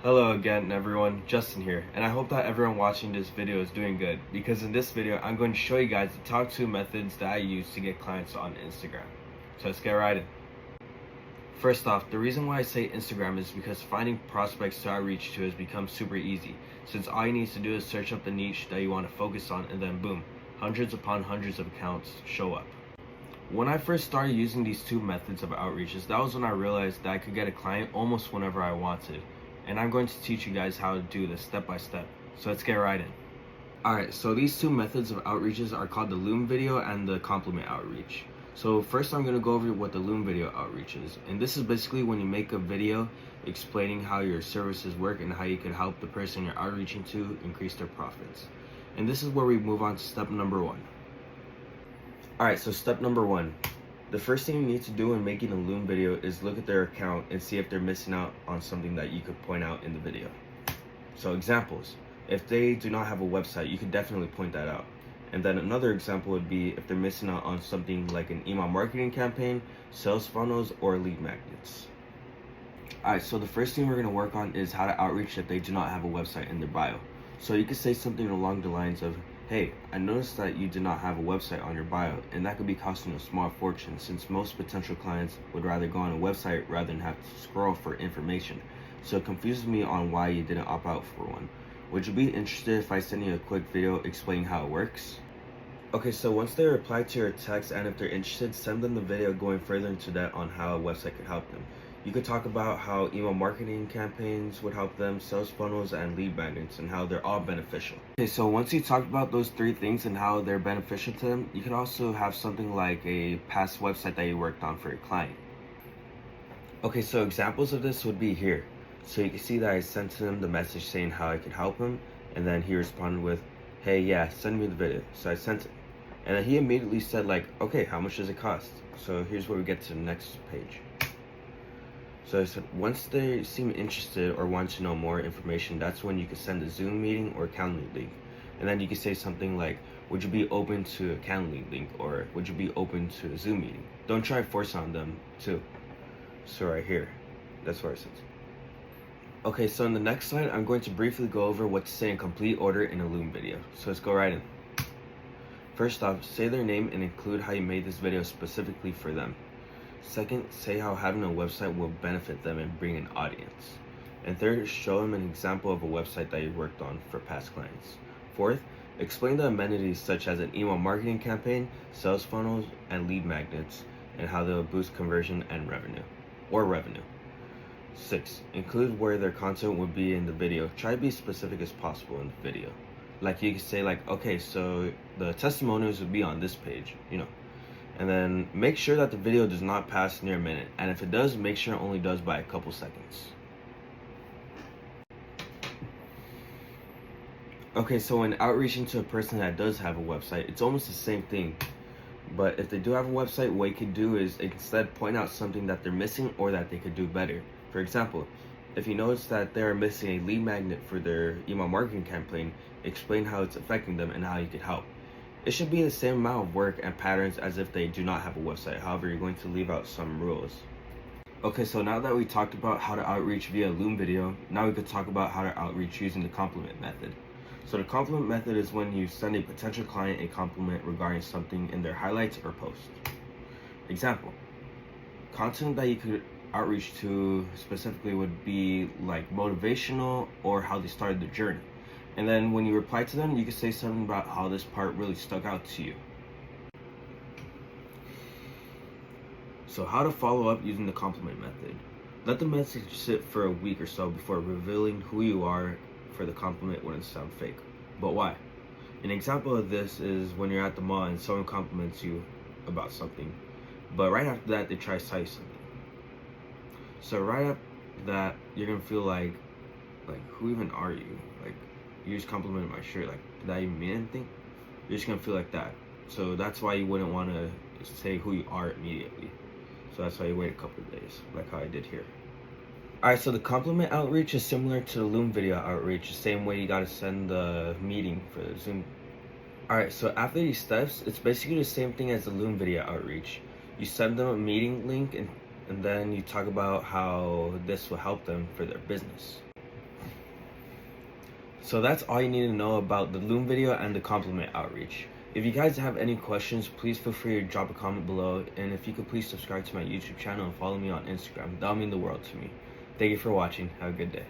Hello again everyone, Justin here, and I hope that everyone watching this video is doing good, because in this video I'm going to show you guys the top 2 methods that I use to get clients on Instagram. So let's get right in. First off, the reason why I say Instagram is because finding prospects to outreach to has become super easy, since all you need to do is search up the niche that you want to focus on, and then boom, hundreds upon hundreds of accounts show up. When I first started using these 2 methods of outreaches, that was when I realized that I could get a client almost whenever I wanted. And I'm going to teach you guys how to do this step by step. So let's get right in. Alright, so these 2 methods of outreaches are called the Loom video and the compliment outreach. So first I'm going to go over what the Loom video outreach is. And this is basically when you make a video explaining how your services work and how you can help the person you're outreaching to increase their profits. And this is where we move on to step number 1. Alright, so step number 1. The first thing you need to do when making a Loom video is look at their account and see if they're missing out on something that you could point out in the video. So examples, if they do not have a website, you could definitely point that out. And then another example would be if they're missing out on something like an email marketing campaign, sales funnels, or lead magnets. Alright, so the first thing we're going to work on is how to outreach if they do not have a website in their bio. So you could say something along the lines of, "Hey, I noticed that you do not have a website on your bio, and that could be costing a small fortune since most potential clients would rather go on a website rather than have to scroll for information. So it confuses me on why you didn't opt out for one. Would you be interested if I send you a quick video explaining how it works?" Okay, so once they reply to your text and if they're interested, send them the video going further into that on how a website could help them. You could talk about how email marketing campaigns would help them, sales funnels, and lead magnets, and how they're all beneficial. Okay, so once you talk about those 3 things and how they're beneficial to them, you could also have something like a past website that you worked on for your client. Okay, so examples of this would be here. So you can see that I sent him the message saying how I could help him, and then he responded with, "Hey, yeah, send me the video." So I sent it. And then he immediately said like, "Okay, how much does it cost?" So here's where we get to the next page. So I said, once they seem interested or want to know more information, that's when you can send a Zoom meeting or Calendly link. And then you can say something like, "Would you be open to a Calendly link?" or "Would you be open to a Zoom meeting?" Don't try to force on them too. So right here, that's where I said. Okay, so in the next slide, I'm going to briefly go over what to say in complete order in a Loom video. So let's go right in. First off, say their name and include how you made this video specifically for them. Second, say how having a website will benefit them and bring an audience. And third, show them an example of a website that you worked on for past clients. Fourth, explain the amenities such as an email marketing campaign, sales funnels, and lead magnets, and how they'll boost conversion and revenue. 6, include where their content would be in the video. Try to be as specific as possible in the video. Like you could say like, "Okay, so the testimonials would be on this page," And then make sure that the video does not pass near a minute, and if it does, make sure it only does by a couple seconds. Okay, so when outreaching to a person that does have a website, it's almost the same thing. But if they do have a website, what you could do is instead point out something that they're missing or that they could do better. For example, if you notice that they are missing a lead magnet for their email marketing campaign, explain how it's affecting them and how you could help. It should be the same amount of work and patterns as if they do not have a website. However, you're going to leave out some rules. Okay, so now that we talked about how to outreach via Loom video, now we could talk about how to outreach using the compliment method. So the compliment method is when you send a potential client a compliment regarding something in their highlights or post. Example, content that you could outreach to specifically would be like motivational or how they started their journey. And then when you reply to them, you can say something about how this part really stuck out to you. So how to follow up using the compliment method. Let the message sit for a week or so before revealing who you are, for the compliment wouldn't sound fake. But why? An example of this is when you're at the mall and someone compliments you about something, but right after that they try to tell you something. So right after that, you're gonna feel like who even are you? Like, you just complimented my shirt, like, did that even mean anything? You're just gonna feel like that. So that's why you wouldn't want to say who you are immediately. So that's why you wait a couple of days, like how I did here. Alright, so the compliment outreach is similar to the Loom video outreach, the same way you gotta send the meeting for the Zoom. Alright, so after these steps, it's basically the same thing as the Loom video outreach. You send them a meeting link and then you talk about how this will help them for their business. So that's all you need to know about the Loom video and the compliment outreach. If you guys have any questions, please feel free to drop a comment below, and if you could please subscribe to my YouTube channel and follow me on Instagram, that would mean the world to me. Thank you for watching. Have a good day.